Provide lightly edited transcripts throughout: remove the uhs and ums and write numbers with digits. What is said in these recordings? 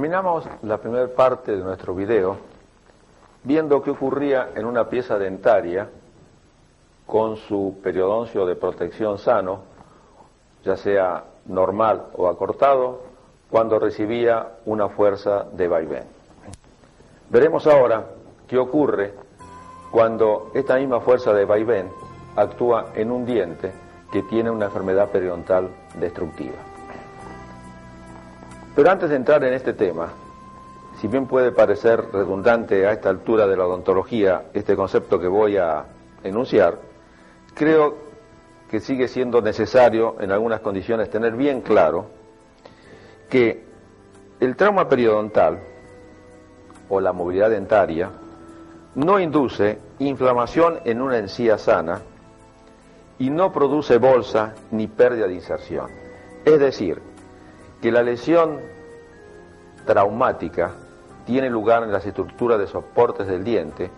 Terminamos la primera parte de nuestro video viendo qué ocurría en una pieza dentaria con su periodoncio de protección sano, ya sea normal o acortado, cuando recibía una fuerza de vaivén. Veremos ahora qué ocurre cuando esta misma fuerza de vaivén actúa en un diente que tiene una enfermedad periodontal destructiva. Pero antes de entrar en este tema, si bien puede parecer redundante a esta altura de la odontología este concepto que voy a enunciar, creo que sigue siendo necesario en algunas condiciones tener bien claro que el trauma periodontal o la movilidad dentaria no induce inflamación en una encía sana y no produce bolsa ni pérdida de inserción. Es decir, que la lesión traumática tiene lugar en las estructuras de soportes del diente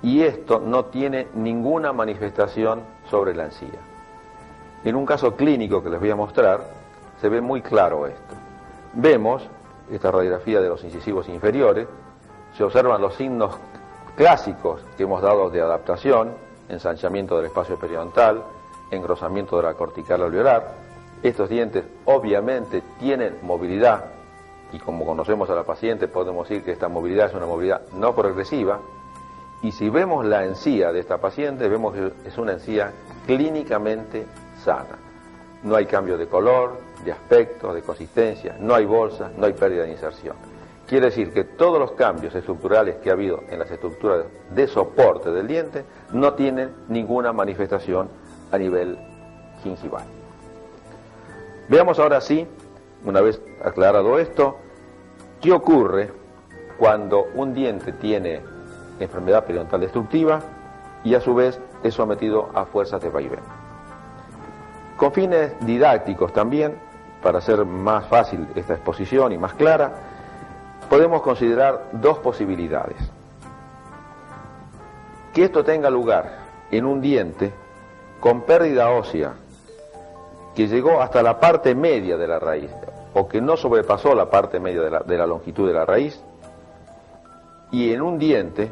y esto no tiene ninguna manifestación sobre la encía. En un caso clínico que les voy a mostrar, se ve muy claro esto. Vemos esta radiografía de los incisivos inferiores, se observan los signos clásicos que hemos dado de adaptación, ensanchamiento del espacio periodontal, engrosamiento de la cortical alveolar. Estos dientes obviamente tienen movilidad y como conocemos a la paciente podemos decir que esta movilidad es una movilidad no progresiva, y si vemos la encía de esta paciente vemos que es una encía clínicamente sana. No hay cambio de color, de aspecto, de consistencia, no hay bolsa, no hay pérdida de inserción. Quiere decir que todos los cambios estructurales que ha habido en las estructuras de soporte del diente no tienen ninguna manifestación a nivel gingival. Veamos ahora sí, una vez aclarado esto, qué ocurre cuando un diente tiene enfermedad periodontal destructiva y a su vez es sometido a fuerzas de vaivén. Con fines didácticos también, para hacer más fácil esta exposición y más clara, podemos considerar dos posibilidades. Que esto tenga lugar en un diente con pérdida ósea que llegó hasta la parte media de la raíz o que no sobrepasó la parte media de la longitud de la raíz, y en un diente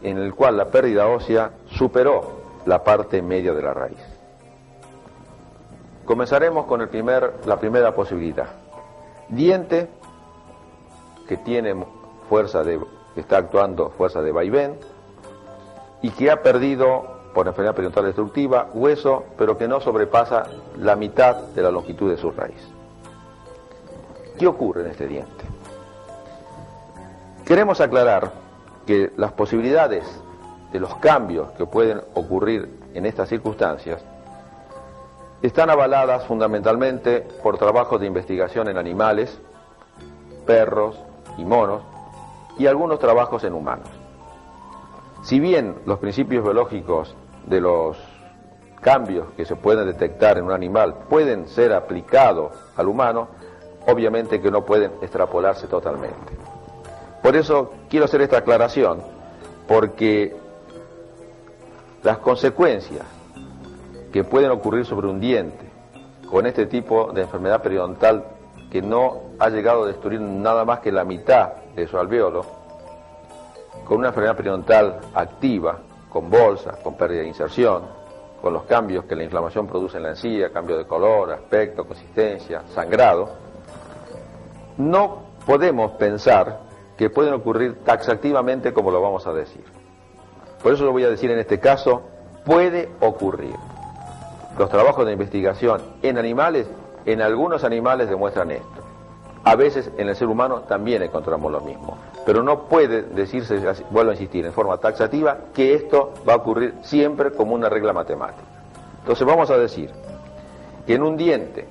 en el cual la pérdida ósea superó la parte media de la raíz. Comenzaremos con la primera posibilidad. Diente que tiene que está actuando fuerza de vaivén y que ha perdido por enfermedad periodontal destructiva hueso, pero que no sobrepasa la mitad de la longitud de su raíz. ¿Qué ocurre en este diente? Queremos aclarar que las posibilidades de los cambios que pueden ocurrir en estas circunstancias están avaladas fundamentalmente por trabajos de investigación en animales, perros y monos, y algunos trabajos en humanos. Si bien los principios biológicos de los cambios que se pueden detectar en un animal pueden ser aplicados al humano, obviamente que no pueden extrapolarse totalmente. Por eso quiero hacer esta aclaración, porque las consecuencias que pueden ocurrir sobre un diente con este tipo de enfermedad periodontal que no ha llegado a destruir nada más que la mitad de su alvéolo, con una enfermedad periodontal activa, con bolsa, con pérdida de inserción, con los cambios que la inflamación produce en la encía, cambio de color, aspecto, consistencia, sangrado, no podemos pensar que pueden ocurrir taxativamente como lo vamos a decir. Por eso lo voy a decir en este caso, puede ocurrir. Los trabajos de investigación en animales, en algunos animales demuestran esto. A veces en el ser humano también encontramos lo mismo. Pero no puede decirse, vuelvo a insistir, en forma taxativa, que esto va a ocurrir siempre como una regla matemática. Entonces vamos a decir que en un diente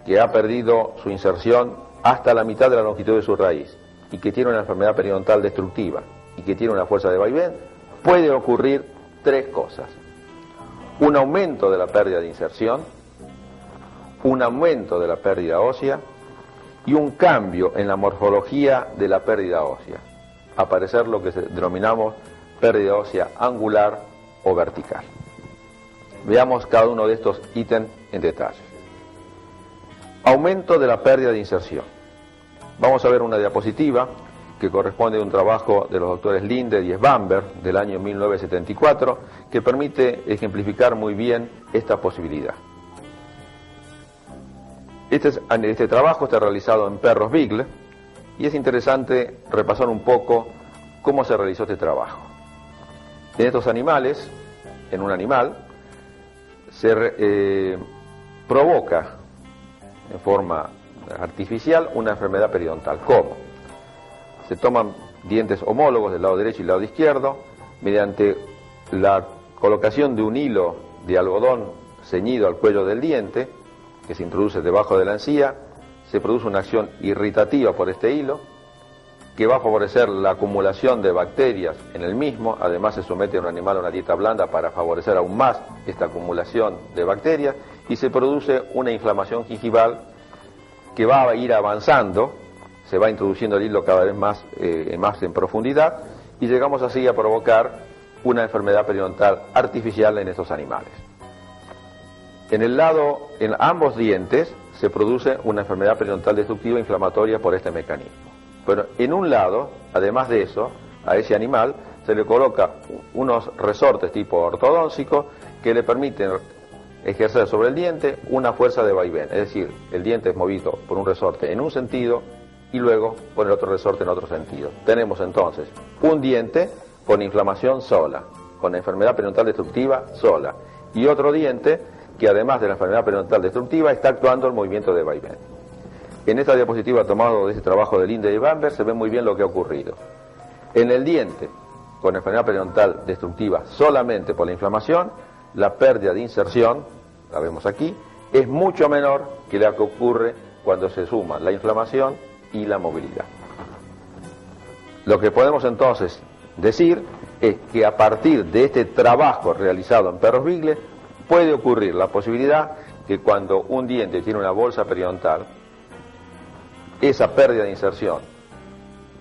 que ha perdido su inserción hasta la mitad de la longitud de su raíz y que tiene una enfermedad periodontal destructiva y que tiene una fuerza de vaivén, puede ocurrir tres cosas. Un aumento de la pérdida de inserción, un aumento de la pérdida ósea y un cambio en la morfología de la pérdida ósea. Aparecer lo que denominamos pérdida ósea angular o vertical. Veamos cada uno de estos ítems en detalle. Aumento de la pérdida de inserción. Vamos a ver una diapositiva que corresponde a un trabajo de los doctores Linde y Svanberg del año 1974, que permite ejemplificar muy bien esta posibilidad. Este trabajo está realizado en perros Beagle y es interesante repasar un poco cómo se realizó este trabajo. En estos animales, en un animal, se provoca en forma artificial una enfermedad periodontal. ¿Cómo? Se toman dientes homólogos del lado derecho y del lado izquierdo, mediante la colocación de un hilo de algodón ceñido al cuello del diente, que se introduce debajo de la encía, se produce una acción irritativa por este hilo, que va a favorecer la acumulación de bacterias en el mismo. Además se somete a un animal a una dieta blanda para favorecer aún más esta acumulación de bacterias, y se produce una inflamación gingival que va a ir avanzando, se va introduciendo el hilo cada vez más en profundidad, y llegamos así a provocar una enfermedad periodontal artificial en estos animales. En ambos dientes se produce una enfermedad periodontal destructiva inflamatoria por este mecanismo. Pero en un lado, además de eso, a ese animal se le coloca unos resortes tipo ortodóntico que le permiten ejercer sobre el diente una fuerza de vaivén, es decir, el diente es movido por un resorte en un sentido y luego por el otro resorte en otro sentido. Tenemos entonces un diente con inflamación sola, con enfermedad periodontal destructiva sola, y otro diente que además de la enfermedad periodontal destructiva está actuando el movimiento de vaivén. En esta diapositiva tomado de ese trabajo de Linde y Svanberg se ve muy bien lo que ha ocurrido. En el diente con enfermedad periodontal destructiva solamente por la inflamación, la pérdida de inserción, la vemos aquí, es mucho menor que la que ocurre cuando se suma la inflamación y la movilidad. Lo que podemos entonces decir es que a partir de este trabajo realizado en perros Beagle puede ocurrir la posibilidad que cuando un diente tiene una bolsa periodontal, esa pérdida de inserción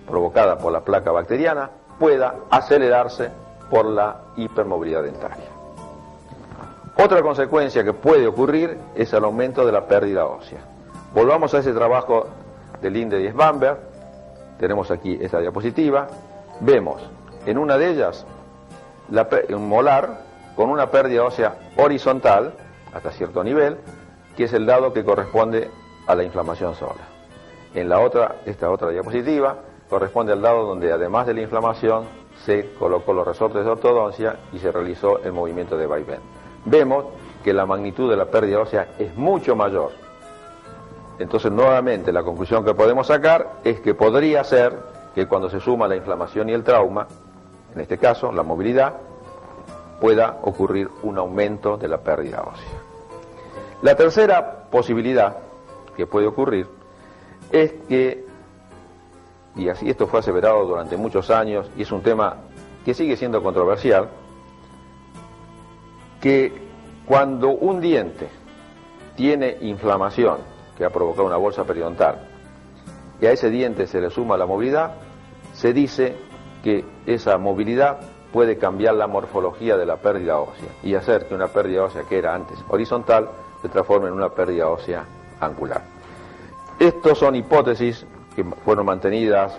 provocada por la placa bacteriana pueda acelerarse por la hipermovilidad dentaria. Otra consecuencia que puede ocurrir es el aumento de la pérdida ósea. Volvamos a ese trabajo de Linde y Svanberg. Tenemos aquí esta diapositiva. Vemos en una de ellas un molar con una pérdida ósea horizontal hasta cierto nivel, que es el lado que corresponde a la inflamación sola. En esta otra diapositiva corresponde al lado donde además de la inflamación se colocó los resortes de ortodoncia y se realizó el movimiento de vaivén. Vemos que la magnitud de la pérdida ósea es mucho mayor. Entonces nuevamente la conclusión que podemos sacar es que podría ser que cuando se suma la inflamación y el trauma, en este caso la movilidad, pueda ocurrir un aumento de la pérdida ósea. La tercera posibilidad que puede ocurrir es que, y así esto fue aseverado durante muchos años y es un tema que sigue siendo controversial, que cuando un diente tiene inflamación que ha provocado una bolsa periodontal y a ese diente se le suma la movilidad, se dice que esa movilidad puede cambiar la morfología de la pérdida ósea y hacer que una pérdida ósea que era antes horizontal se transforme en una pérdida ósea angular. Estos son hipótesis que fueron mantenidas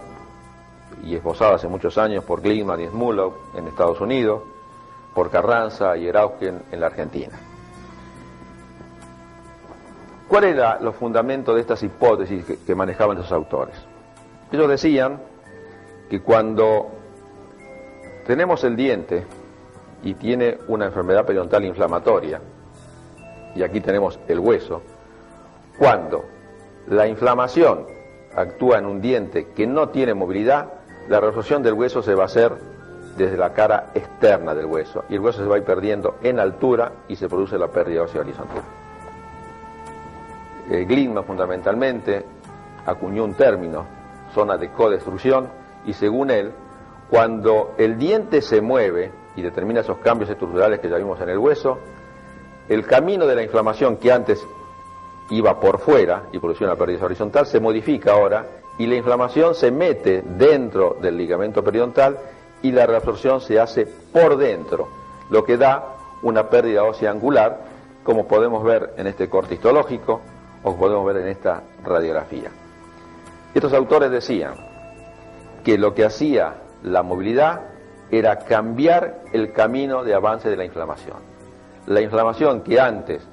y esbozadas hace muchos años por Glickman y Smulov en Estados Unidos, por Carranza y Erausken en la Argentina. ¿Cuál era los fundamentos de estas hipótesis que manejaban esos autores? Ellos decían que cuando tenemos el diente y tiene una enfermedad periodontal inflamatoria, y aquí tenemos el hueso, cuando la inflamación actúa en un diente que no tiene movilidad, la reabsorción del hueso se va a hacer desde la cara externa del hueso, y el hueso se va a ir perdiendo en altura y se produce la pérdida ósea horizontal. Glickman fundamentalmente acuñó un término, zona de codestrucción, y según él, cuando el diente se mueve y determina esos cambios estructurales que ya vimos en el hueso, el camino de la inflamación que antes iba por fuera y producía una pérdida horizontal se modifica ahora y la inflamación se mete dentro del ligamento periodontal y la reabsorción se hace por dentro, lo que da una pérdida ósea angular, como podemos ver en este corte histológico o podemos ver en esta radiografía. Estos autores decían que lo que hacía la movilidad era cambiar el camino de avance de la inflamación. La inflamación que antes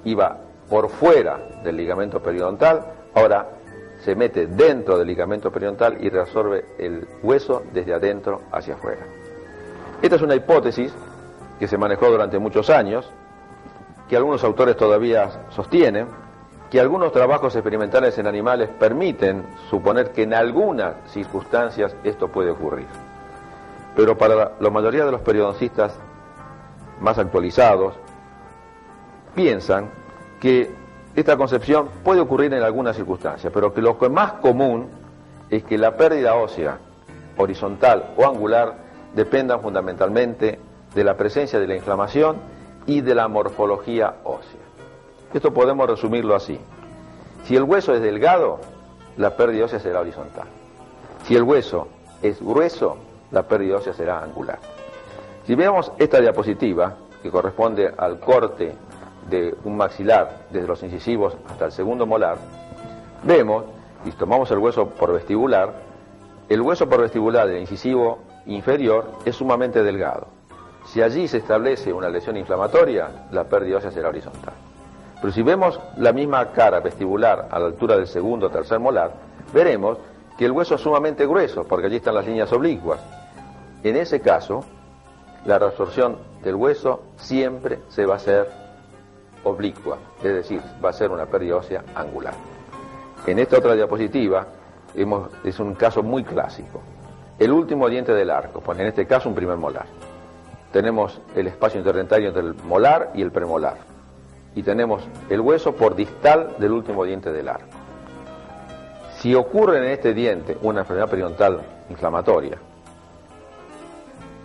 iba por fuera del ligamento periodontal, ahora se mete dentro del ligamento periodontal y reabsorbe el hueso desde adentro hacia afuera. Esta es una hipótesis que se manejó durante muchos años, que algunos autores todavía sostienen, que algunos trabajos experimentales en animales permiten suponer que en algunas circunstancias esto puede ocurrir. Pero para la mayoría de los periodoncistas más actualizados, piensan que esta concepción puede ocurrir en algunas circunstancias, pero que lo que más común es que la pérdida ósea, horizontal o angular, dependan fundamentalmente de la presencia de la inflamación y de la morfología ósea. Esto podemos resumirlo así. Si el hueso es delgado, la pérdida ósea será horizontal. Si el hueso es grueso, la pérdida ósea será angular. Si vemos esta diapositiva, que corresponde al corte de un maxilar desde los incisivos hasta el segundo molar, vemos, y tomamos el hueso por vestibular, el hueso por vestibular del incisivo inferior es sumamente delgado. Si allí se establece una lesión inflamatoria, la pérdida ósea será horizontal. Pero si vemos la misma cara vestibular a la altura del segundo o tercer molar, veremos que el hueso es sumamente grueso, porque allí están las líneas oblicuas. En ese caso, la reabsorción del hueso siempre se va a hacer oblicua, es decir, va a ser una pérdida ósea angular. En esta otra diapositiva es un caso muy clásico. El último diente del arco, pues en este caso un primer molar. Tenemos el espacio interdentario entre el molar y el premolar. Y tenemos el hueso por distal del último diente del arco. Si ocurre en este diente una enfermedad periodontal inflamatoria,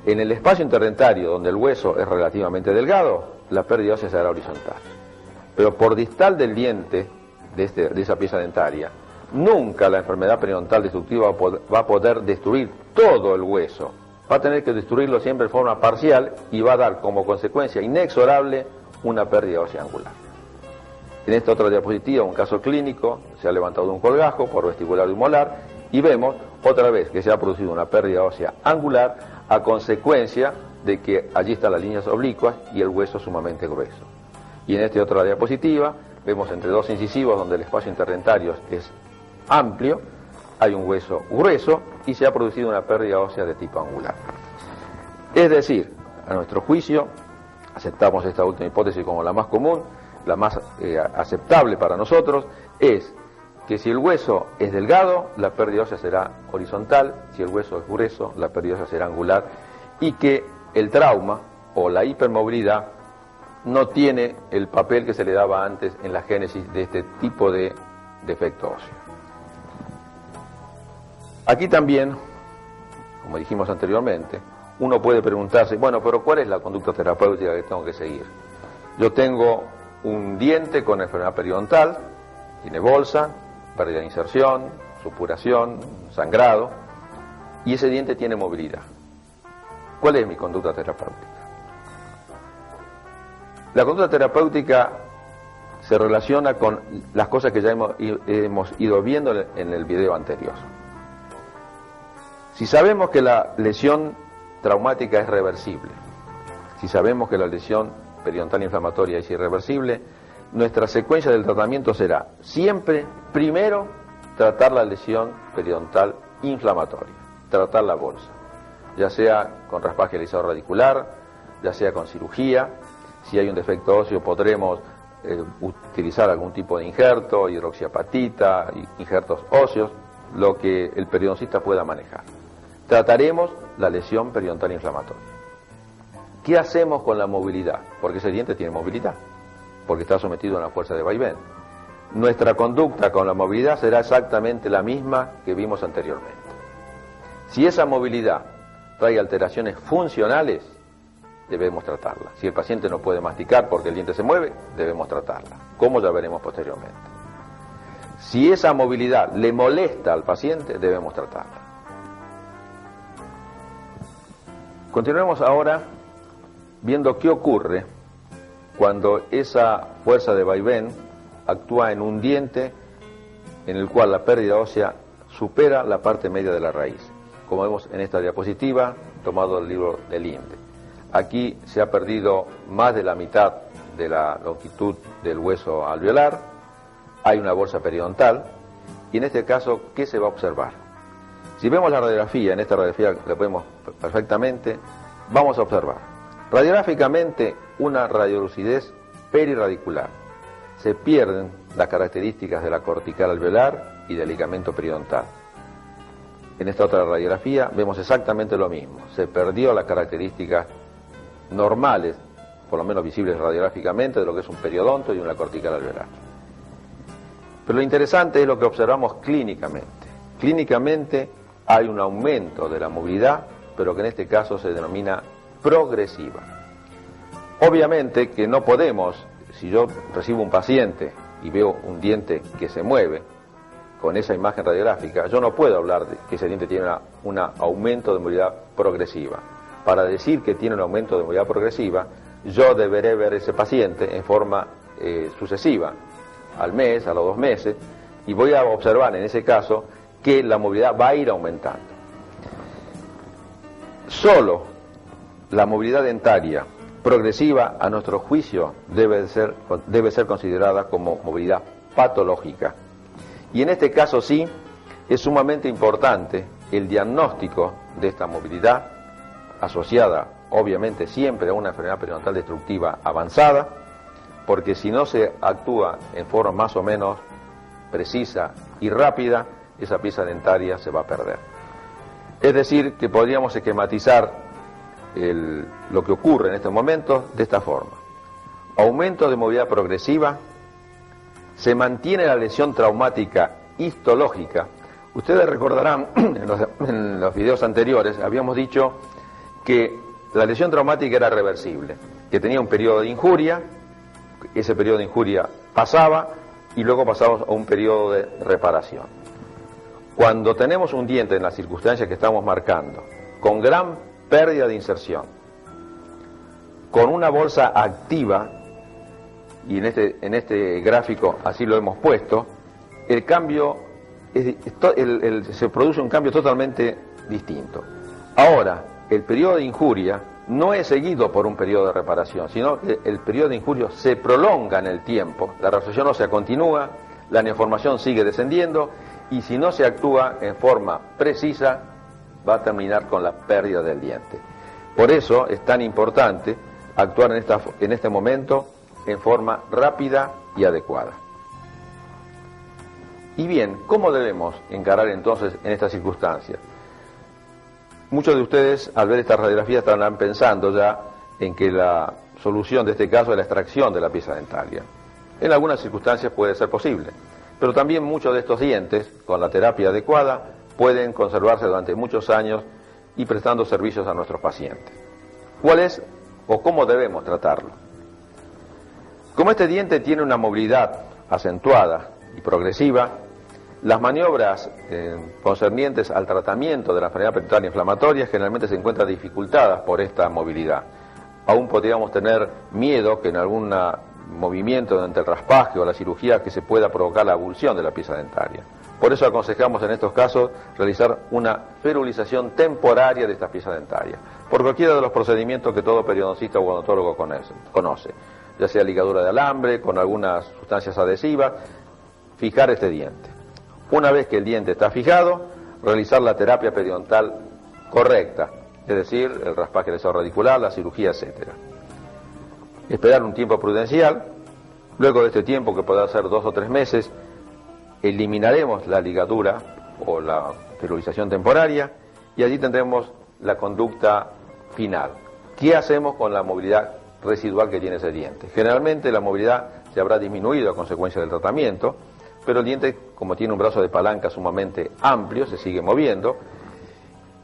en el espacio interdentario donde el hueso es relativamente delgado, la pérdida ósea será horizontal. Pero por distal del diente, de esa pieza dentaria, nunca la enfermedad periodontal destructiva va a poder destruir todo el hueso. Va a tener que destruirlo siempre de forma parcial y va a dar como consecuencia inexorable una pérdida ósea angular. En esta otra diapositiva, un caso clínico, se ha levantado un colgajo por vestibular de un molar y vemos otra vez que se ha producido una pérdida ósea angular a consecuencia de que allí están las líneas oblicuas y el hueso sumamente grueso. Y en esta otra diapositiva vemos entre dos incisivos donde el espacio interdentario es amplio, hay un hueso grueso y se ha producido una pérdida ósea de tipo angular. Es decir, a nuestro juicio, aceptamos esta última hipótesis como la más común, la más aceptable para nosotros, es que si el hueso es delgado, la pérdida ósea será horizontal, si el hueso es grueso, la pérdida ósea será angular, y que el trauma o la hipermovilidad no tiene el papel que se le daba antes en la génesis de este tipo de defecto óseo. Aquí también, como dijimos anteriormente, uno puede preguntarse, bueno, pero ¿cuál es la conducta terapéutica que tengo que seguir? Yo tengo un diente con enfermedad periodontal, tiene bolsa, pérdida de inserción, supuración, sangrado, y ese diente tiene movilidad. ¿Cuál es mi conducta terapéutica? La conducta terapéutica se relaciona con las cosas que ya hemos ido viendo en el video anterior. Si sabemos que la lesión traumática es reversible, si sabemos que la lesión periodontal inflamatoria es irreversible, nuestra secuencia del tratamiento será siempre, primero, tratar la lesión periodontal inflamatoria, tratar la bolsa, ya sea con raspaje alisado radicular, ya sea con cirugía. Si hay un defecto óseo podremos utilizar algún tipo de injerto, hidroxiapatita, injertos óseos, lo que el periodoncista pueda manejar. Trataremos la lesión periodontal inflamatoria. ¿Qué hacemos con la movilidad? Porque ese diente tiene movilidad, porque está sometido a una fuerza de vaivén. Nuestra conducta con la movilidad será exactamente la misma que vimos anteriormente. Si esa movilidad trae alteraciones funcionales, debemos tratarla. Si el paciente no puede masticar porque el diente se mueve, debemos tratarla, como ya veremos posteriormente. Si esa movilidad le molesta al paciente, debemos tratarla. Continuemos ahora viendo qué ocurre cuando esa fuerza de vaivén actúa en un diente en el cual la pérdida ósea supera la parte media de la raíz, como vemos en esta diapositiva, tomado del libro del INDE. Aquí se ha perdido más de la mitad de la longitud del hueso alveolar, hay una bolsa periodontal, y en este caso, ¿qué se va a observar? Si vemos la radiografía, en esta radiografía la vemos perfectamente, vamos a observar radiográficamente una radiolucidez periradicular. Se pierden las características de la cortical alveolar y del ligamento periodontal. En esta otra radiografía vemos exactamente lo mismo. Se perdió las características normales, por lo menos visibles radiográficamente, de lo que es un periodonto y una cortical alveolar. Pero lo interesante es lo que observamos clínicamente. Clínicamente hay un aumento de la movilidad, pero que en este caso se denomina progresiva. Obviamente que no podemos, si yo recibo un paciente y veo un diente que se mueve, con esa imagen radiográfica, yo no puedo hablar de que ese diente tiene un aumento de movilidad progresiva. Para decir que tiene un aumento de movilidad progresiva, yo deberé ver a ese paciente en forma sucesiva, al mes, a los 2 meses, y voy a observar en ese caso que la movilidad va a ir aumentando. Solo la movilidad dentaria progresiva, a nuestro juicio, debe ser considerada como movilidad patológica. Y en este caso sí, es sumamente importante el diagnóstico de esta movilidad, asociada obviamente siempre a una enfermedad periodontal destructiva avanzada, porque si no se actúa en forma más o menos precisa y rápida, esa pieza dentaria se va a perder. Es decir, que podríamos esquematizar lo que ocurre en estos momentos de esta forma. Aumento de movilidad progresiva, se mantiene la lesión traumática histológica. Ustedes recordarán, en los videos anteriores, habíamos dicho que la lesión traumática era reversible, que tenía un periodo de injuria, ese periodo de injuria pasaba y luego pasamos a un periodo de reparación. Cuando tenemos un diente en las circunstancias que estamos marcando, con gran pérdida de inserción, con una bolsa activa, y en este gráfico así lo hemos puesto, el cambio, se produce un cambio totalmente distinto. Ahora, el periodo de injuria no es seguido por un periodo de reparación, sino que el periodo de injuria se prolonga en el tiempo, la reabsorción ósea continúa, la neoformación sigue descendiendo, y si no se actúa en forma precisa, va a terminar con la pérdida del diente. Por eso es tan importante actuar en este momento en forma rápida y adecuada. Y bien, ¿cómo debemos encarar entonces en estas circunstancias? Muchos de ustedes, al ver esta radiografía, estarán pensando ya en que la solución de este caso es la extracción de la pieza dentaria. En algunas circunstancias puede ser posible, pero también muchos de estos dientes, con la terapia adecuada, pueden conservarse durante muchos años y prestando servicios a nuestros pacientes. ¿Cuál es o cómo debemos tratarlo? Como este diente tiene una movilidad acentuada y progresiva, las maniobras concernientes al tratamiento de la enfermedad periodontal inflamatoria generalmente se encuentran dificultadas por esta movilidad. Aún podríamos tener miedo que en algún movimiento durante el raspaje o la cirugía que se pueda provocar la avulsión de la pieza dentaria. Por eso aconsejamos en estos casos realizar una ferulización temporaria de esta pieza dentaria, por cualquiera de los procedimientos que todo periodoncista o odontólogo conoce, ya sea ligadura de alambre, con algunas sustancias adhesivas, fijar este diente. Una vez que el diente está fijado, realizar la terapia periodontal correcta, es decir, el raspaje del radicular, la cirugía, etc. Esperar un tiempo prudencial, luego de este tiempo, que puede ser 2 o 3 meses, eliminaremos la ligadura o la ferulización temporaria y allí tendremos la conducta final. ¿Qué hacemos con la movilidad residual que tiene ese diente? Generalmente la movilidad se habrá disminuido a consecuencia del tratamiento, pero el diente, como tiene un brazo de palanca sumamente amplio, se sigue moviendo,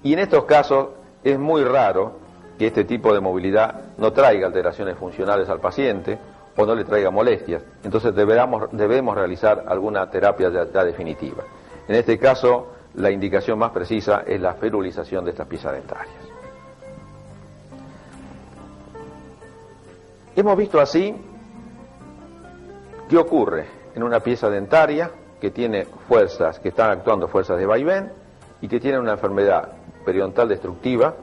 y en estos casos es muy raro que este tipo de movilidad no traiga alteraciones funcionales al paciente o no le traiga molestias. Entonces debemos realizar alguna terapia ya definitiva. En este caso, la indicación más precisa es la ferulización de estas piezas dentarias. Hemos visto así qué ocurre en una pieza dentaria que tiene fuerzas, que están actuando fuerzas de vaivén y que tiene una enfermedad periodontal destructiva.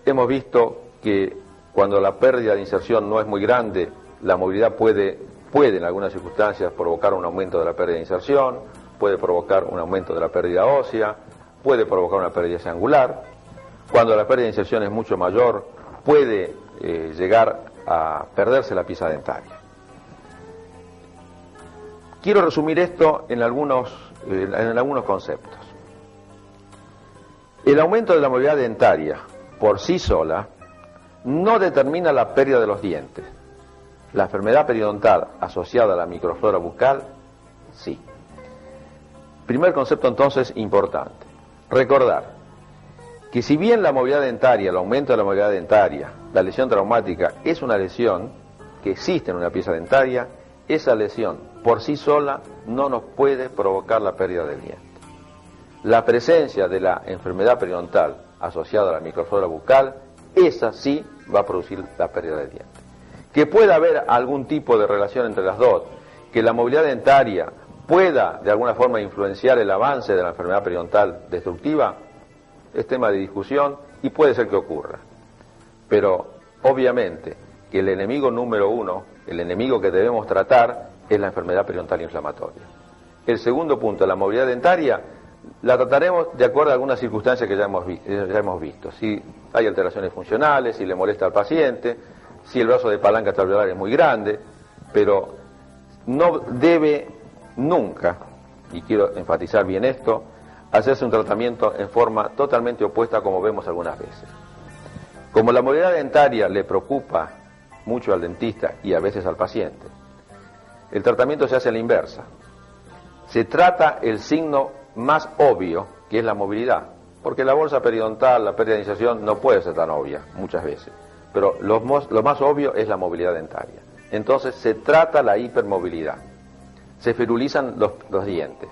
Hemos visto que cuando la pérdida de inserción no es muy grande, la movilidad puede en algunas circunstancias provocar un aumento de la pérdida de inserción, puede provocar un aumento de la pérdida ósea, puede provocar una pérdida angular. Cuando la pérdida de inserción es mucho mayor, puede llegar a perderse la pieza dentaria. Quiero resumir esto en algunos conceptos. El aumento de la movilidad dentaria por sí sola no determina la pérdida de los dientes. La enfermedad periodontal asociada a la microflora bucal, sí. Primer concepto entonces importante. Recordar que si bien la movilidad dentaria, el aumento de la movilidad dentaria, la lesión traumática es una lesión que existe en una pieza dentaria, esa lesión por sí sola no nos puede provocar la pérdida del diente. La presencia de la enfermedad periodontal asociada a la microflora bucal, esa sí va a producir la pérdida del diente. Que pueda haber algún tipo de relación entre las dos, que la movilidad dentaria pueda de alguna forma influenciar el avance de la enfermedad periodontal destructiva, es tema de discusión y puede ser que ocurra. Pero obviamente que el enemigo número uno, el enemigo que debemos tratar, es la enfermedad periodontal inflamatoria. El segundo punto, la movilidad dentaria, la trataremos de acuerdo a algunas circunstancias que ya hemos visto. Si hay alteraciones funcionales, si le molesta al paciente, si el brazo de palanca alveolar es muy grande, pero no debe nunca, y quiero enfatizar bien esto, hacerse un tratamiento en forma totalmente opuesta como vemos algunas veces. Como la movilidad dentaria le preocupa mucho al dentista y a veces al paciente, el tratamiento se hace a la inversa. Se trata el signo más obvio, que es la movilidad, porque la bolsa periodontal, la pérdida de inserción no puede ser tan obvia muchas veces, pero lo más obvio es la movilidad dentaria. Entonces se trata la hipermovilidad, se ferulizan los dientes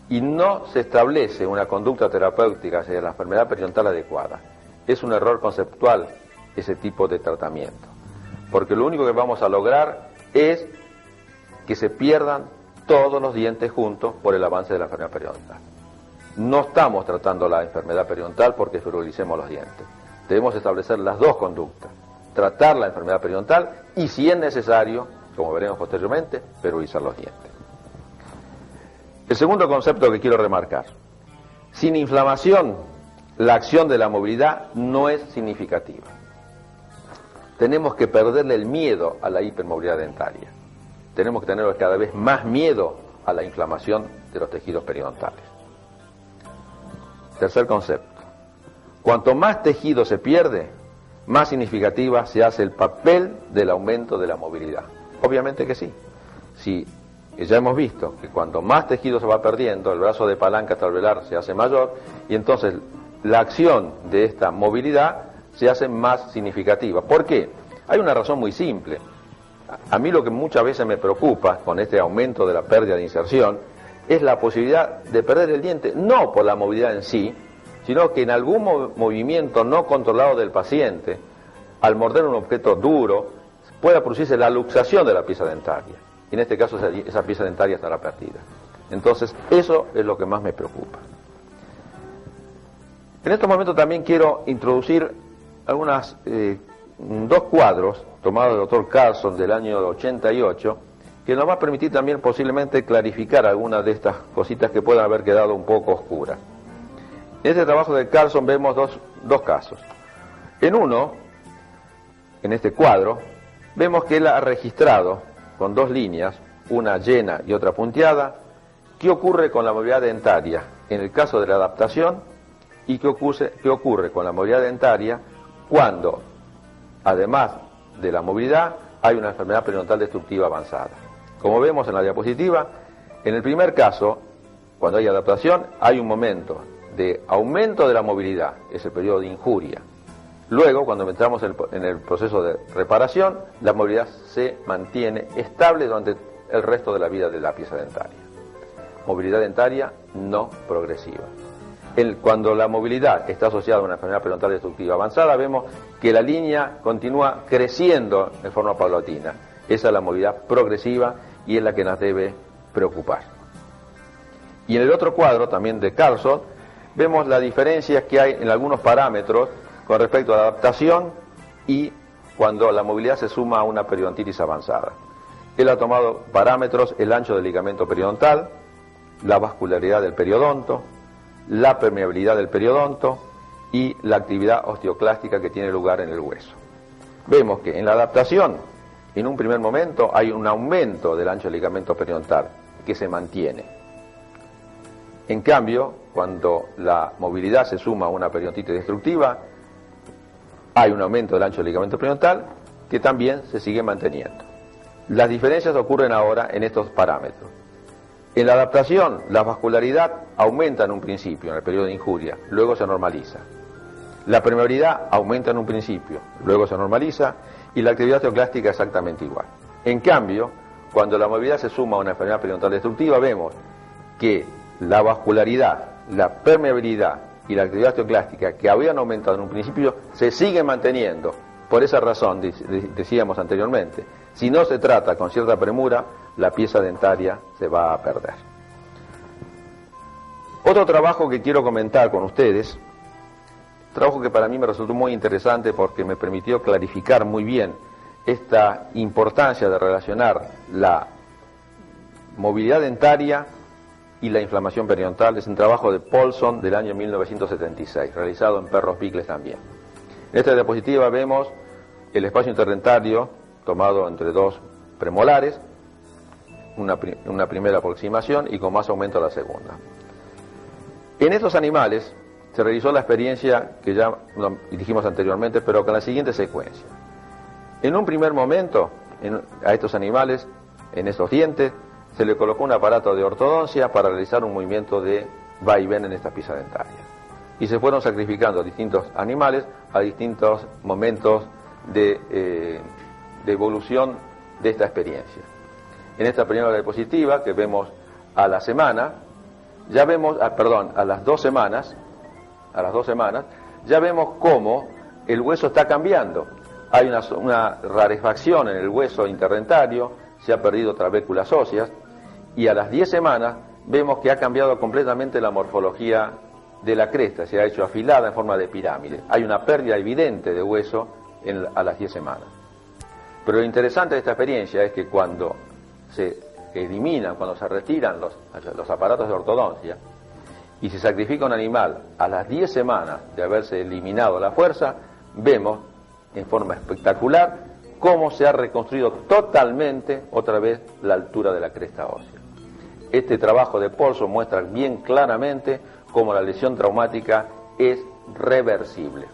y no se establece una conducta terapéutica hacia la enfermedad periodontal adecuada. Es un error conceptual ese tipo de tratamiento, porque lo único que vamos a lograr es que se pierdan todos los dientes juntos por el avance de la enfermedad periodontal. No estamos tratando la enfermedad periodontal porque ferulicemos los dientes. Debemos establecer las dos conductas, tratar la enfermedad periodontal y, si es necesario, como veremos posteriormente, perulizar los dientes. El segundo concepto que quiero remarcar: sin inflamación, la acción de la movilidad no es significativa. Tenemos que perderle el miedo a la hipermovilidad dentaria. Tenemos que tener cada vez más miedo a la inflamación de los tejidos periodontales. Tercer concepto: cuanto más tejido se pierde, más significativa se hace el papel del aumento de la movilidad. Obviamente que sí. Si ya hemos visto que cuanto más tejido se va perdiendo, el brazo de palanca alveolar se hace mayor, y entonces la acción de esta movilidad se hace más significativa. ¿Por qué? Hay una razón muy simple. A mí lo que muchas veces me preocupa con este aumento de la pérdida de inserción es la posibilidad de perder el diente, no por la movilidad en sí, sino que en algún movimiento no controlado del paciente, al morder un objeto duro, pueda producirse la luxación de la pieza dentaria. Y en este caso esa pieza dentaria estará perdida. Entonces, eso es lo que más me preocupa. En estos momentos también quiero introducir dos cuadros tomados del doctor Carlson del año 88, que nos va a permitir también posiblemente clarificar algunas de estas cositas que puedan haber quedado un poco oscuras. En este trabajo de Carlson vemos dos casos. En este cuadro, vemos que él ha registrado con dos líneas, una llena y otra punteada, qué ocurre con la movilidad dentaria en el caso de la adaptación y qué ocurre con la movilidad dentaria cuando, además de la movilidad, hay una enfermedad periodontal destructiva avanzada. Como vemos en la diapositiva, en el primer caso, cuando hay adaptación, hay un momento de aumento de la movilidad, es el periodo de injuria. Luego, cuando entramos en el proceso de reparación, la movilidad se mantiene estable durante el resto de la vida de la pieza dentaria. Movilidad dentaria no progresiva. Cuando la movilidad está asociada a una enfermedad periodontal destructiva avanzada, vemos que la línea continúa creciendo en forma paulatina. Esa es la movilidad progresiva y es la que nos debe preocupar. Y en el otro cuadro, también de Carlson, vemos las diferencias que hay en algunos parámetros con respecto a la adaptación y cuando la movilidad se suma a una periodontitis avanzada. Él ha tomado parámetros: el ancho del ligamento periodontal, la vascularidad del periodonto, la permeabilidad del periodonto y la actividad osteoclástica que tiene lugar en el hueso. Vemos que en la adaptación, en un primer momento, hay un aumento del ancho del ligamento periodontal que se mantiene. En cambio, cuando la movilidad se suma a una periodontitis destructiva, hay un aumento del ancho del ligamento periodontal que también se sigue manteniendo. Las diferencias ocurren ahora en estos parámetros. En la adaptación, la vascularidad aumenta en un principio, en el periodo de injuria, luego se normaliza. La permeabilidad aumenta en un principio, luego se normaliza, y la actividad osteoclástica exactamente igual. En cambio, cuando la movilidad se suma a una enfermedad periodontal destructiva, vemos que la vascularidad, la permeabilidad y la actividad osteoclástica, que habían aumentado en un principio, se siguen manteniendo. Por esa razón, decíamos anteriormente, si no se trata con cierta premura, la pieza dentaria se va a perder. Otro trabajo que quiero comentar con ustedes, trabajo que para mí me resultó muy interesante porque me permitió clarificar muy bien esta importancia de relacionar la movilidad dentaria y la inflamación periodontal. Es un trabajo de Paulson del año 1976, realizado en perros Bicles también. En esta diapositiva vemos el espacio interdentario tomado entre dos premolares, una primera aproximación y con más aumento la segunda. En estos animales se realizó la experiencia que ya dijimos anteriormente, pero con la siguiente secuencia. En un primer momento, a estos animales, en estos dientes, se le colocó un aparato de ortodoncia para realizar un movimiento de vaivén en esta pieza dentaria. Y se fueron sacrificando distintos animales a distintos momentos de evolución de esta experiencia. En esta primera diapositiva, que vemos a la semana, ya vemos, a las 2 semanas, ya vemos cómo el hueso está cambiando. Hay una rarefacción en el hueso interdentario, se ha perdido trabéculas óseas, y a las 10 semanas vemos que ha cambiado completamente la morfología de la cresta, se ha hecho afilada en forma de pirámide. Hay una pérdida evidente de hueso a las 10 semanas. Pero lo interesante de esta experiencia es que cuando se eliminan, cuando se retiran los aparatos de ortodoncia y se sacrifica un animal a las 10 semanas de haberse eliminado la fuerza, vemos en forma espectacular cómo se ha reconstruido totalmente otra vez la altura de la cresta ósea. Este trabajo de Paulson muestra bien claramente cómo la lesión traumática es reversible.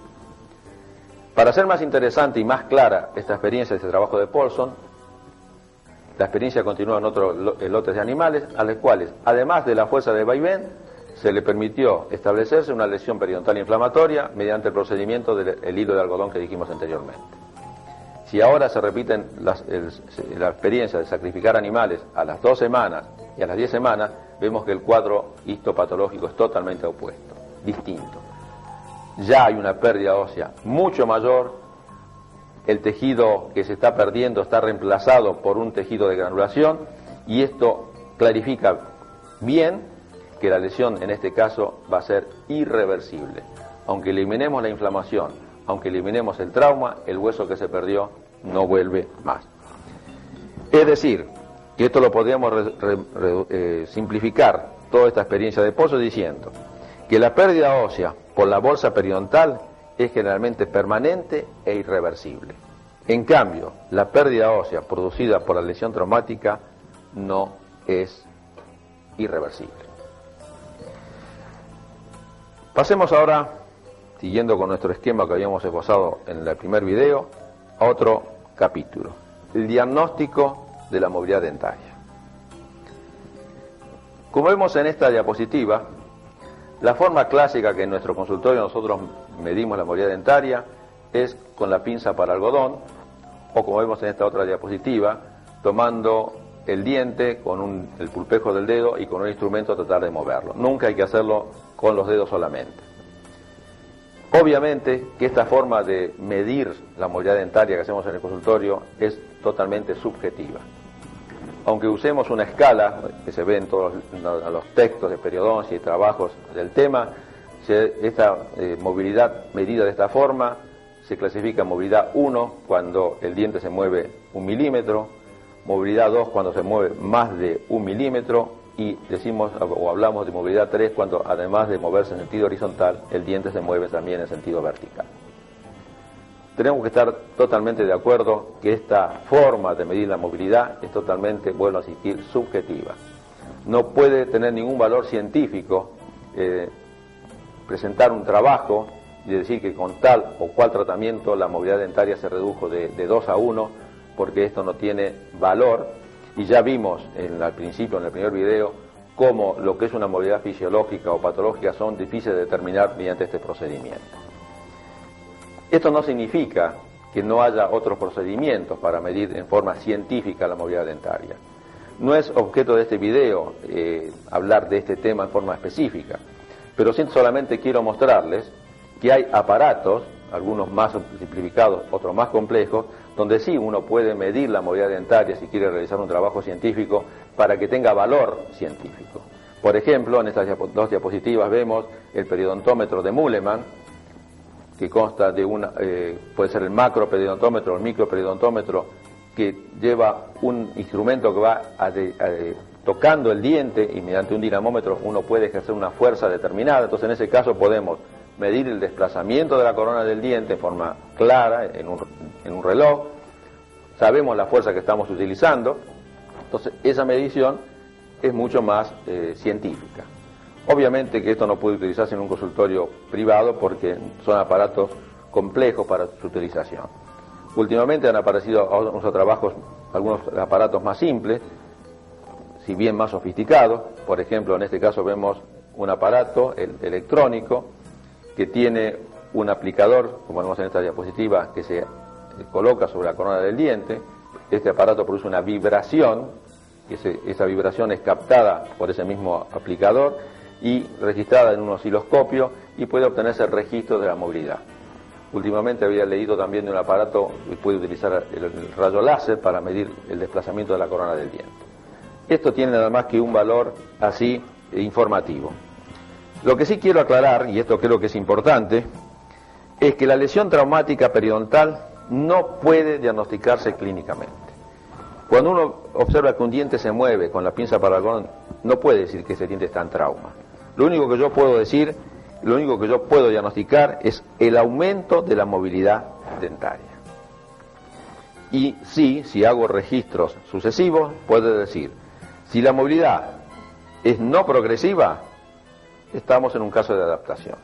Para hacer más interesante y más clara esta experiencia, este trabajo de Paulson, la experiencia continúa en otros lotes de animales, a los cuales, además de la fuerza de vaivén, se le permitió establecerse una lesión periodontal inflamatoria mediante el procedimiento del hilo de algodón que dijimos anteriormente. Si ahora se repiten la experiencia de sacrificar animales a las 2 semanas y a las 10 semanas, vemos que el cuadro histopatológico es totalmente opuesto, distinto. Ya hay una pérdida ósea mucho mayor, el tejido que se está perdiendo está reemplazado por un tejido de granulación, y esto clarifica bien que la lesión en este caso va a ser irreversible. Aunque eliminemos la inflamación, aunque eliminemos el trauma, el hueso que se perdió no vuelve más. Es decir, que esto lo podríamos simplificar toda esta experiencia de Paulson diciendo que la pérdida ósea por la bolsa periodontal es generalmente permanente e irreversible. En cambio, la pérdida ósea producida por la lesión traumática no es irreversible. Pasemos ahora, siguiendo con nuestro esquema que habíamos esbozado en el primer video, a otro capítulo, el diagnóstico de la movilidad dentaria. Como vemos en esta diapositiva, la forma clásica que en nuestro consultorio nosotros medimos la movilidad dentaria es con la pinza para algodón, o como vemos en esta otra diapositiva, tomando el diente con el pulpejo del dedo y con un instrumento tratar de moverlo. Nunca hay que hacerlo con los dedos solamente. Obviamente que esta forma de medir la movilidad dentaria que hacemos en el consultorio es totalmente subjetiva. aunque usemos una escala que se ve en todos los textos de periodoncia y trabajos del tema, esta movilidad medida de esta forma se clasifica en movilidad 1 cuando el diente se mueve 1 milímetro, movilidad 2 cuando se mueve más de 1 milímetro y decimos o hablamos de movilidad 3 cuando además de moverse en sentido horizontal el diente se mueve también en sentido vertical. Tenemos que estar totalmente de acuerdo que esta forma de medir la movilidad es totalmente, vuelvo a insistir, subjetiva. No puede tener ningún valor científico presentar un trabajo y decir que con tal o cual tratamiento la movilidad dentaria se redujo de 2 a 1, porque esto no tiene valor, y ya vimos al principio, en el primer video, cómo lo que es una movilidad fisiológica o patológica son difíciles de determinar mediante este procedimiento. Esto no significa que no haya otros procedimientos para medir en forma científica la movilidad dentaria. No es objeto de este video hablar de este tema en forma específica, pero sí solamente quiero mostrarles que hay aparatos, algunos más simplificados, otros más complejos, donde sí uno puede medir la movilidad dentaria si quiere realizar un trabajo científico para que tenga valor científico. Por ejemplo, en estas dos diapositivas vemos el periodontómetro de Muleman, que consta de puede ser el macroperiodontómetro o el microperiodontómetro, que lleva un instrumento que va tocando el diente y mediante un dinamómetro uno puede ejercer una fuerza determinada. Entonces en ese caso podemos medir el desplazamiento de la corona del diente en forma clara en un reloj, sabemos la fuerza que estamos utilizando, entonces esa medición es mucho más científica. Obviamente que esto no puede utilizarse en un consultorio privado porque son aparatos complejos para su utilización. Últimamente han aparecido algunos trabajos, algunos aparatos más simples, si bien más sofisticados. Por ejemplo, en este caso vemos un aparato electrónico que tiene un aplicador, como vemos en esta diapositiva, que se coloca sobre la corona del diente. Este aparato produce una vibración, esa vibración es captada por ese mismo aplicador y registrada en un osciloscopio y puede obtenerse el registro de la movilidad. Últimamente había leído también de un aparato que puede utilizar el rayo láser para medir el desplazamiento de la corona del diente. Esto tiene nada más que un valor así informativo. Lo que sí quiero aclarar, y esto creo que es importante, es que la lesión traumática periodontal no puede diagnosticarse clínicamente. Cuando uno observa que un diente se mueve con la pinza para el algodón, no puede decir que ese diente está en trauma. Lo único que yo puedo decir, lo único que yo puedo diagnosticar es el aumento de la movilidad dentaria. Y sí, si hago registros sucesivos, puedo decir, si la movilidad es no progresiva, estamos en un caso de adaptación.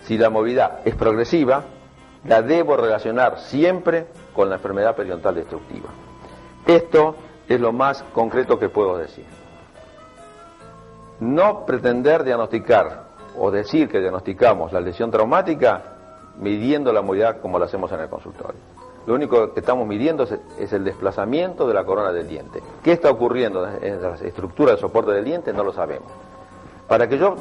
Si la movilidad es progresiva, la debo relacionar siempre con la enfermedad periodontal destructiva. Esto es lo más concreto que puedo decir. No pretender diagnosticar o decir que diagnosticamos la lesión traumática midiendo la movilidad como lo hacemos en el consultorio. Lo único que estamos midiendo es el desplazamiento de la corona del diente. ¿Qué está ocurriendo en la estructura del soporte del diente? No lo sabemos. Para que yo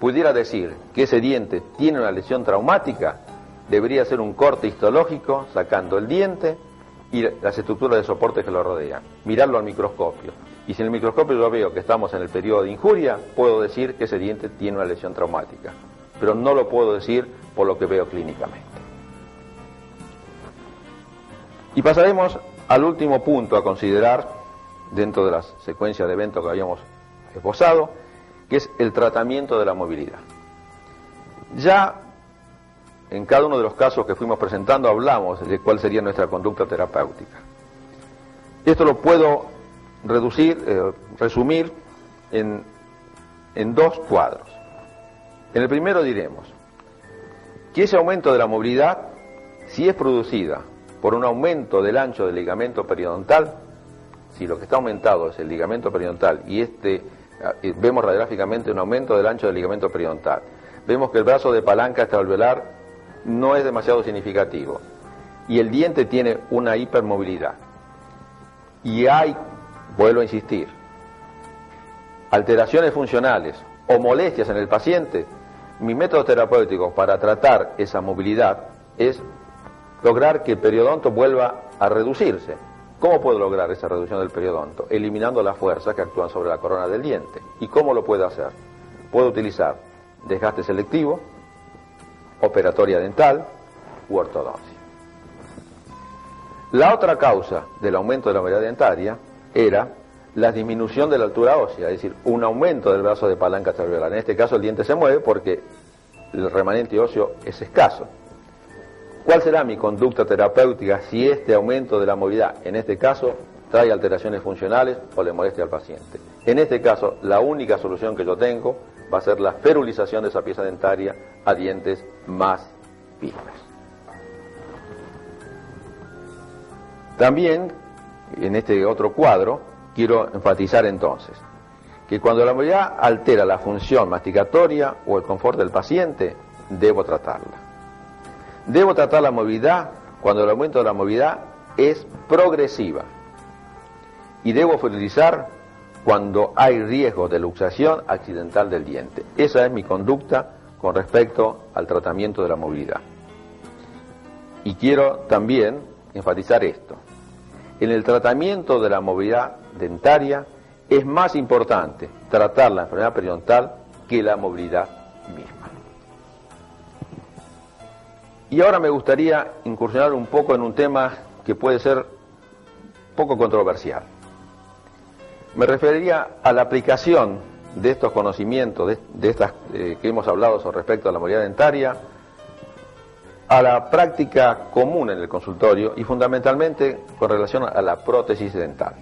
pudiera decir que ese diente tiene una lesión traumática, debería hacer un corte histológico sacando el diente y las estructuras de soporte que lo rodean, mirarlo al microscopio. Y si en el microscopio yo veo que estamos en el periodo de injuria, puedo decir que ese diente tiene una lesión traumática, pero no lo puedo decir por lo que veo clínicamente. Y pasaremos al último punto a considerar dentro de la secuencia de eventos que habíamos esbozado, que es el tratamiento de la movilidad. Ya en cada uno de los casos que fuimos presentando hablamos de cuál sería nuestra conducta terapéutica. Esto lo puedo resumir en dos cuadros. En el primero diremos que ese aumento de la movilidad, si es producida por un aumento del ancho del ligamento periodontal, si lo que está aumentado es el ligamento periodontal y vemos radiográficamente un aumento del ancho del ligamento periodontal, vemos que el brazo de palanca extraalveolar no es demasiado significativo y el diente tiene una hipermovilidad y hay, vuelvo a insistir, alteraciones funcionales o molestias en el paciente, mi método terapéutico para tratar esa movilidad es lograr que el periodonto vuelva a reducirse. ¿Cómo puedo lograr esa reducción del periodonto? Eliminando las fuerzas que actúan sobre la corona del diente. ¿Y cómo lo puedo hacer? Puedo utilizar desgaste selectivo, operatoria dental u ortodoncia. La otra causa del aumento de la movilidad dentaria era la disminución de la altura ósea, es decir, un aumento del brazo de palanca alveolar. En este caso el diente se mueve porque el remanente óseo es escaso. ¿Cuál será mi conducta terapéutica si este aumento de la movilidad, en este caso, trae alteraciones funcionales o le molestia al paciente? En este caso, la única solución que yo tengo va a ser la ferulización de esa pieza dentaria a dientes más firmes. También, en este otro cuadro, quiero enfatizar entonces que cuando la movilidad altera la función masticatoria o el confort del paciente, debo tratarla. Debo tratar la movilidad cuando el aumento de la movilidad es progresiva. Y debo fertilizar cuando hay riesgo de luxación accidental del diente. Esa es mi conducta con respecto al tratamiento de la movilidad. Y quiero también enfatizar esto. En el tratamiento de la movilidad dentaria es más importante tratar la enfermedad periodontal que la movilidad misma. Y ahora me gustaría incursionar un poco en un tema que puede ser poco controversial. Me referiría a la aplicación de estos conocimientos, de estas que hemos hablado sobre respecto a la movilidad dentaria, a la práctica común en el consultorio y fundamentalmente con relación a la prótesis dental.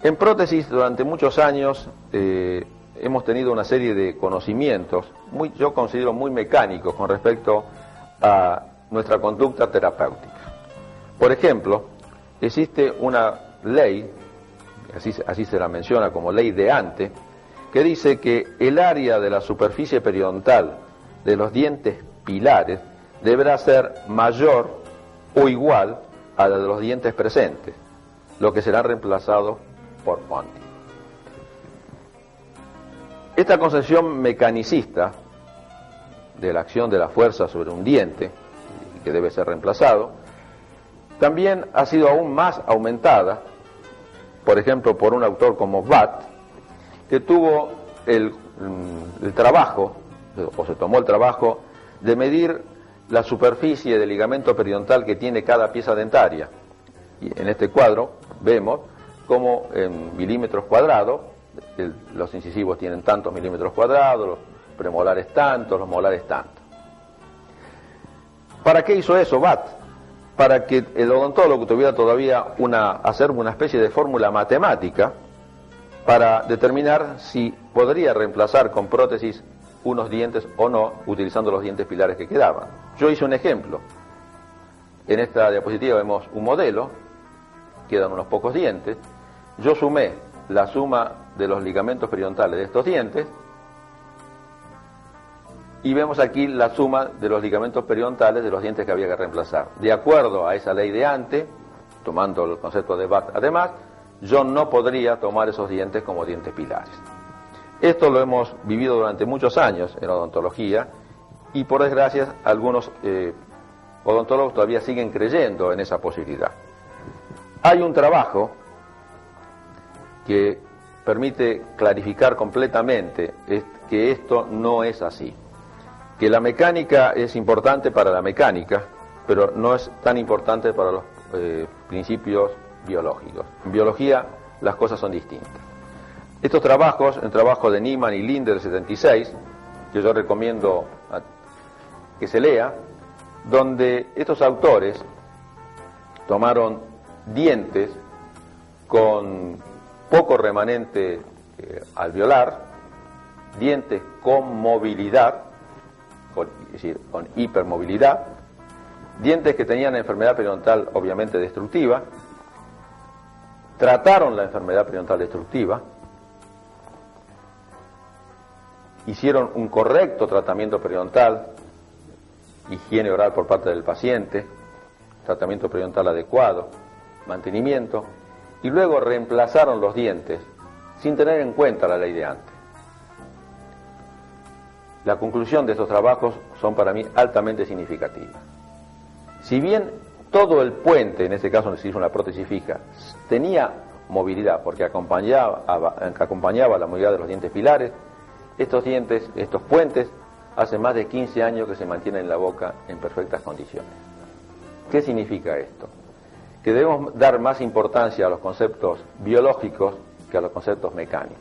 En prótesis durante muchos años hemos tenido una serie de conocimientos, yo considero muy mecánicos con respecto a nuestra conducta terapéutica. Por ejemplo, existe una ley, así se la menciona como ley de Ante, que dice que el área de la superficie periodontal de los dientes pilares deberá ser mayor o igual a la de los dientes presentes, lo que serán reemplazados por Ponti. Esta concepción mecanicista de la acción de la fuerza sobre un diente, que debe ser reemplazado, también ha sido aún más aumentada, por ejemplo, por un autor como Watt, que tuvo el trabajo, o se tomó el trabajo, de medir la superficie del ligamento periodontal que tiene cada pieza dentaria. Y en este cuadro vemos cómo en milímetros cuadrados, los incisivos tienen tantos milímetros cuadrados, los premolares tantos, los molares tantos. ¿Para qué hizo eso Watt? Para que el odontólogo tuviera todavía hacer una especie de fórmula matemática para determinar si podría reemplazar con prótesis unos dientes o no, utilizando los dientes pilares que quedaban. Yo hice un ejemplo. En esta diapositiva vemos un modelo, quedan unos pocos dientes. Yo sumé la suma de los ligamentos periodontales de estos dientes y vemos aquí la suma de los ligamentos periodontales de los dientes que había que reemplazar. De acuerdo a esa ley de Ante, tomando el concepto de Watt además, yo no podría tomar esos dientes como dientes pilares. Esto lo hemos vivido durante muchos años en odontología y por desgracia algunos odontólogos todavía siguen creyendo en esa posibilidad. Hay un trabajo que permite clarificar completamente que esto no es así. Que la mecánica es importante para la mecánica, pero no es tan importante para los principios biológicos. En biología las cosas son distintas. Estos trabajos, el trabajo de Niemann y Linde del 76, que yo recomiendo que se lea, donde estos autores tomaron dientes con poco remanente alveolar, dientes con movilidad, es decir, con hipermovilidad, dientes que tenían enfermedad periodontal obviamente destructiva, trataron la enfermedad periodontal destructiva, hicieron un correcto tratamiento periodontal, higiene oral por parte del paciente, tratamiento periodontal adecuado, mantenimiento, y luego reemplazaron los dientes sin tener en cuenta la ley de Ante. La conclusión de estos trabajos son para mí altamente significativas. Si bien todo el puente, en este caso donde se hizo una prótesis fija, tenía movilidad porque acompañaba la movilidad de los dientes pilares, estos puentes, hace más de 15 años que se mantienen en la boca en perfectas condiciones. ¿Qué significa esto? Que debemos dar más importancia a los conceptos biológicos que a los conceptos mecánicos.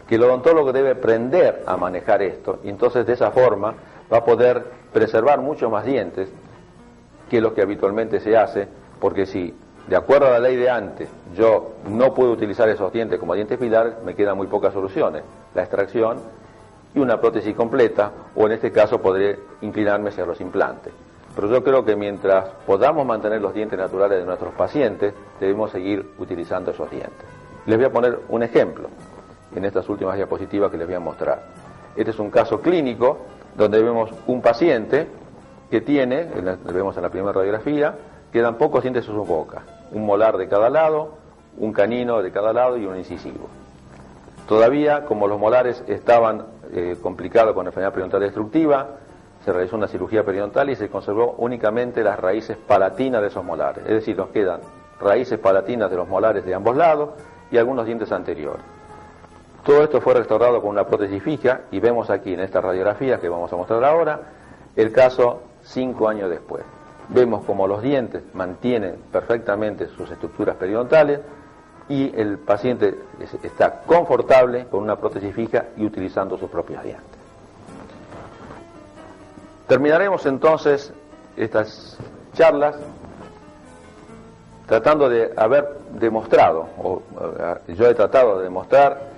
Que el odontólogo debe aprender a manejar esto y entonces de esa forma va a poder preservar muchos más dientes que lo que habitualmente se hace, porque si, de acuerdo a la ley de antes, yo no puedo utilizar esos dientes como dientes pilares, me quedan muy pocas soluciones. La extracción y una prótesis completa, o en este caso podré inclinarme hacia los implantes. Pero yo creo que mientras podamos mantener los dientes naturales de nuestros pacientes, debemos seguir utilizando esos dientes. Les voy a poner un ejemplo en estas últimas diapositivas que les voy a mostrar. Este es un caso clínico donde vemos un paciente que tiene, lo vemos en la primera radiografía, quedan pocos dientes en su boca, un molar de cada lado, un canino de cada lado y un incisivo. Todavía, como los molares estaban complicados con enfermedad periodontal destructiva, se realizó una cirugía periodontal y se conservó únicamente las raíces palatinas de esos molares, es decir, nos quedan raíces palatinas de los molares de ambos lados y algunos dientes anteriores. Todo esto fue restaurado con una prótesis fija y vemos aquí en esta radiografía que vamos a mostrar ahora el caso 5 años después. Vemos como los dientes mantienen perfectamente sus estructuras periodontales y el paciente está confortable con una prótesis fija y utilizando sus propios dientes. Terminaremos entonces estas charlas tratando de haber demostrado, o yo he tratado de demostrar,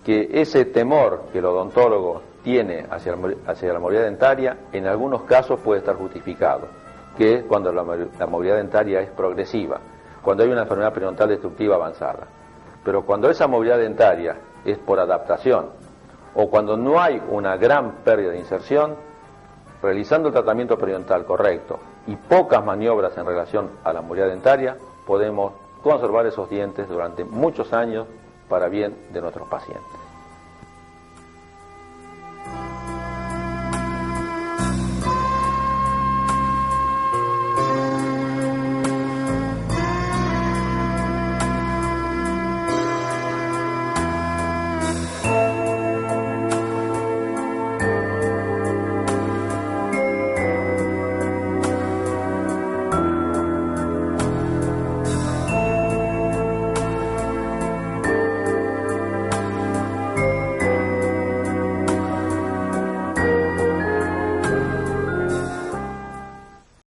que ese temor que el odontólogo tiene hacia la movilidad dentaria en algunos casos puede estar justificado, que es cuando la movilidad dentaria es progresiva, cuando hay una enfermedad periodontal destructiva avanzada. Pero cuando esa movilidad dentaria es por adaptación o cuando no hay una gran pérdida de inserción, realizando el tratamiento periodontal correcto y pocas maniobras en relación a la movilidad dentaria, podemos conservar esos dientes durante muchos años para bien de nuestros pacientes.